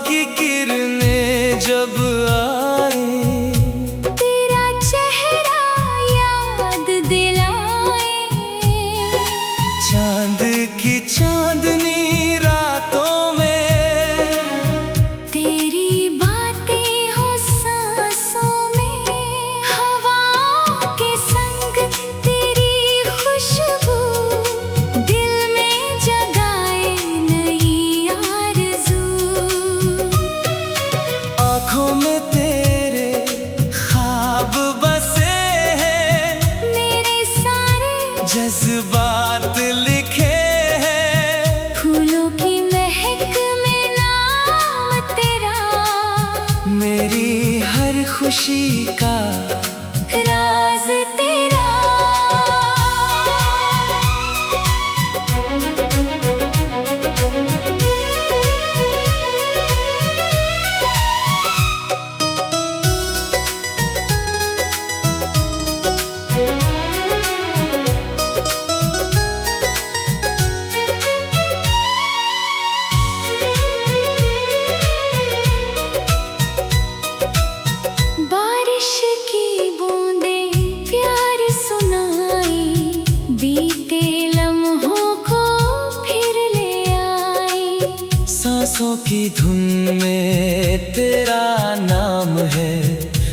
की किरणें जब आए, तेरा चेहरा याद दिलाए। चांद की चांदनी रातों में, तेरी बातें हो सांसों में। हवाओं के संग तेरी खुशबू, दिल में जगाए नई आरज़ू। आँखों में तेरे ख्वाब बसे हैं, मेरे सारे जज्बात लिखे हैं। फूलों की महक में नाम तेरा, मेरी हर खुशी का राज तेरा। बारिश की बूंदें प्यार सुनाई, बीते लम्हों को फिर ले आई। सांसों की धुन में तेरा नाम है,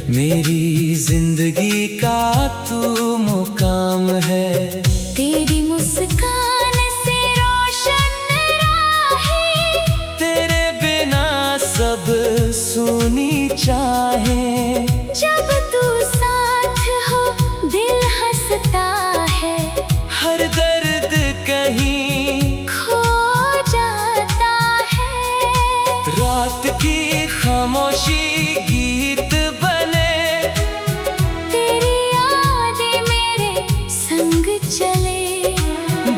मेरी जिंदगी का तू मुकाम है। तेरी मुस्कान से रोशन राहें, तेरे बिना सब सुनी चाहे। जब तू साथ हो दिल हंसता है, हर दर्द कहीं खो जाता है। रात की खामोशी गीत बने, तेरी यादें मेरे संग चले।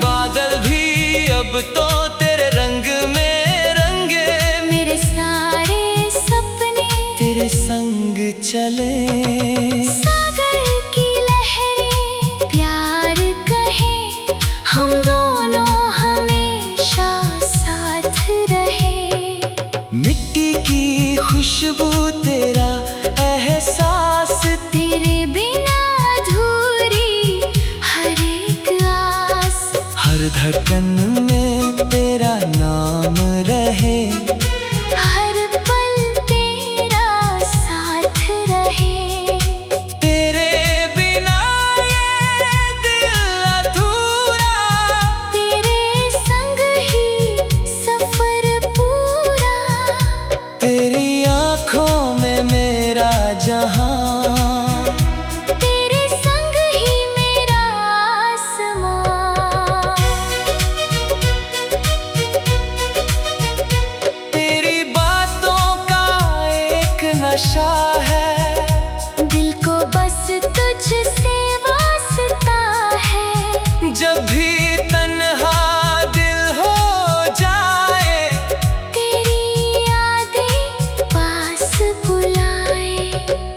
बादल भी अब तो तेरे रंग में रंगे, मेरे सारे सपने तेरे संग चले। सागर की लहरें प्यार कहे, हम दोनों हमेशा साथ रहे। मिट्टी की खुशबू तेरा एहसास, तेरे बिना अधूरी हर एक आस। हर धड़कन में तेरा नाम रहे। हर पल तेरा साथ रहे। तेरे बिना ये दिल अधूरा, तेरे संग ही सफर पूरा। तेरी आँखों में मेरा जहां, तेरे संग ही मेरा आसमां। तेरी बातों का एक नशा है, दिल को बस तुझसे वास्ता है। जब भी तन्हा दिल हो जाए, तेरी यादें पास बुलाए।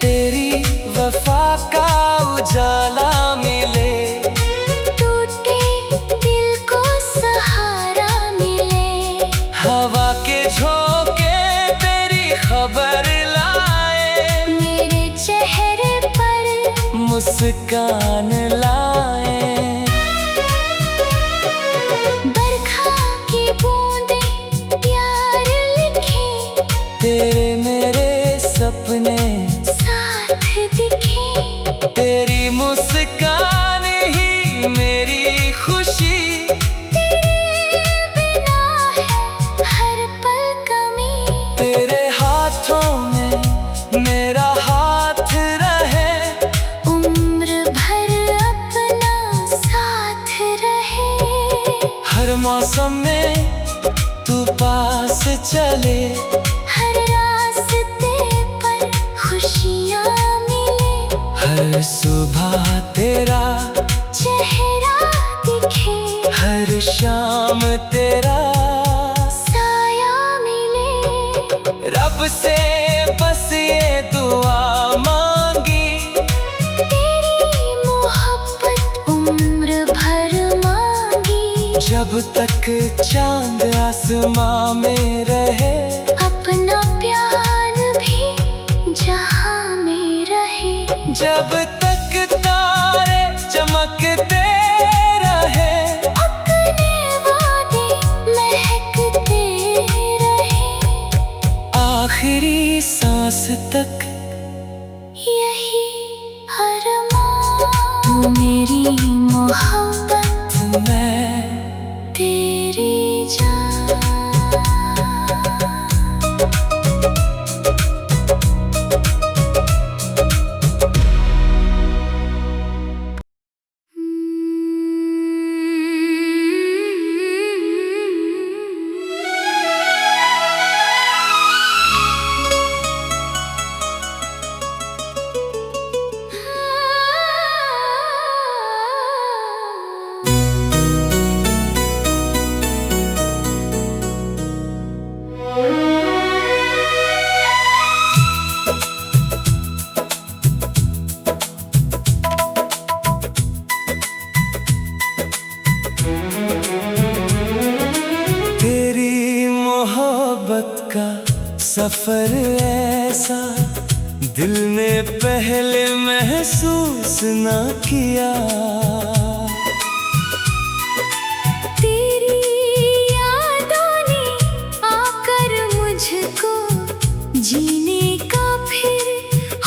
तेरी वफा का उजाला मिले। टूटे दिल को सहारा मिले। हवा के झोंके तेरी खबर लाए, मेरे चेहरे पर मुस्कान लाए। बरखा की बूंदें प्यार लिखे, तेरे मेरे सपने साथ दिखे। तेरी मुस्कान ही मेरी खुशी, तेरे बिना है हर पल कमी। तेरे हाथों में मेरा हाथ रहे। उम्र भर अपना साथ रहे। हर मौसम में तू पास चले, हर रास्ते पर खुशियाँ मिले। हर सुबह तेरा चेहरा दिखे, हर शाम तेरा साया मिले। रब से बस ये दुआ मांगी, तेरी मोहब्बत उम्र भर मांगी। जब तक चांद आसमां में रहे। अपना आखिरी सांस तक यही अरमान। तू मेरी मोहब्बत, मैं तेरी जान। तेरी मोहब्बत का सफर ऐसा दिल ने पहले महसूस ना किया। तेरी यादों ने आकर मुझको जीने का फिर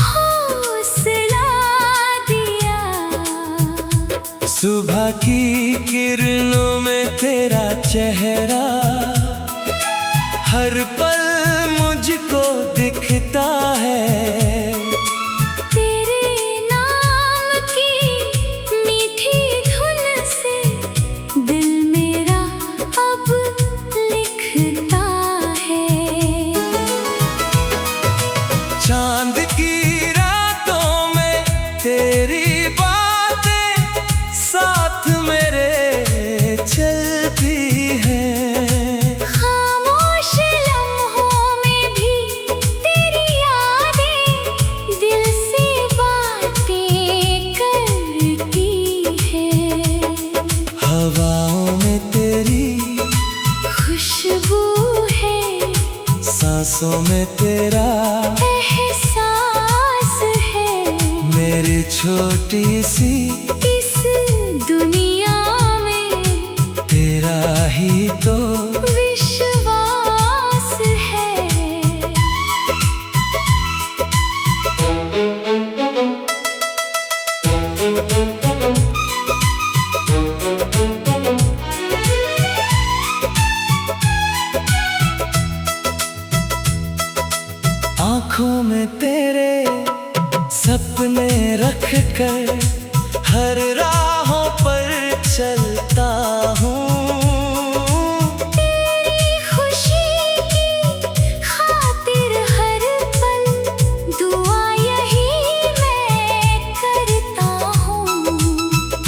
हौसला दिया। सुबह की किरणों में तेरा चेहरा हर पल मुझको दिखता है। तेरे नाम की मीठी धुन से दिल मेरा अब लिखता है। चांद की रातों में तेरी बातें साथ मेरे चलती हैं। खामोश लम्हों में भी तेरी यादें दिल से बातें करती हैं। हवाओं में तेरी खुशबू है, सांसों में तेरा एहसास है। मेरी छोटी सी इस दुनिया में तेरा ही तो विश्वास है। आँखों में तेरे सपने रख कर हर राहों पर चलता हूँ। तेरी खुशी की खातिर हर पल दुआ यही मैं करता हूँ।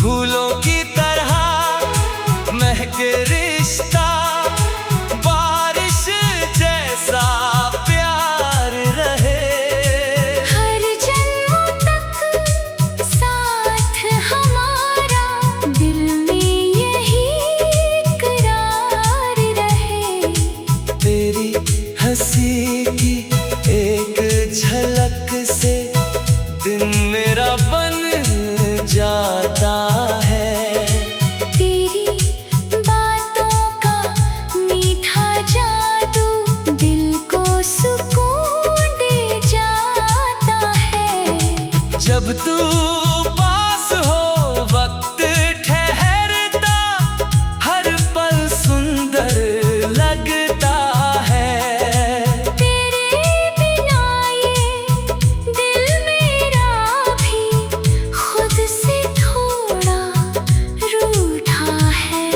फूलों की तरह महके रिश्ता, बारिश जैसा प्यार रहे। हर जन्म तक साथ हमारा, दिल में यही करार रहे। तेरी हंसी की एक झलक से दिन मेरा बन जाता है। तेरी बातों का मीठा जादू दिल को सुकून दे जाता है। जब तू पास हो वक्त ठहरता, हर पल सुंदर लगता है। तेरे बिना ये दिल मेरा भी खुद से थोड़ा रूठा है।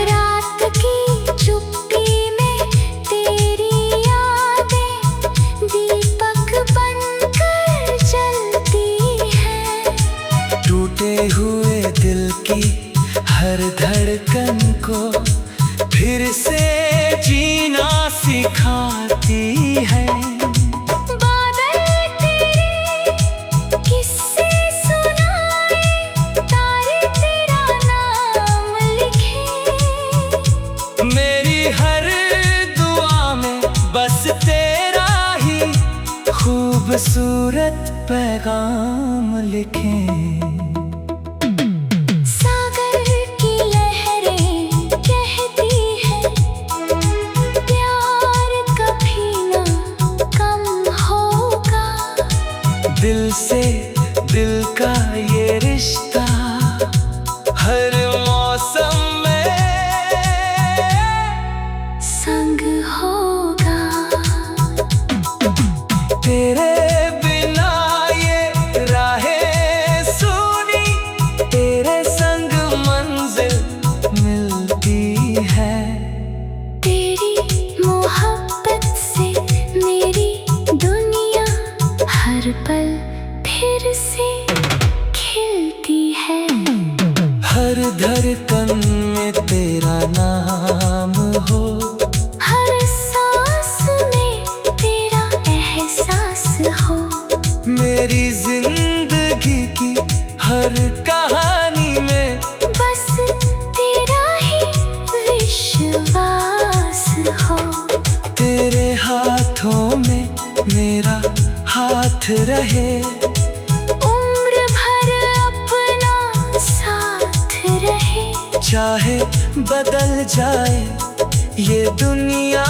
रात की चुप्पी में तेरी यादें दीपक बनकर जलती हैं। टूटे हुए दिल की हर धड़कन को फिर से जीना सिखाती है। बादल तेरे किस्से सुनाए, तारे तेरा नाम लिखे। खूबसूरत पैगाम लिखें। सागर की लहरें कहती है प्यार कभी ना कम होगा। दिल से दिल का ये रिश्ता हर मौसम में संग होगा। तेरे बिना ये राहें सूनी, तेरे संग मंजिल मिलती है। तेरी मोहब्बत से मेरी दुनिया हर पल फिर से खिलती है। हर धड़कन में तेरा नाम हो, हर सांस में तेरा एहसास हो। मेरी जिंदगी की हर कहानी में बस तेरा ही विश्वास हो। तेरे हाथों में मेरा हाथ रहे, उम्र भर अपना साथ रहे। चाहे बदल जाए ये दुनिया।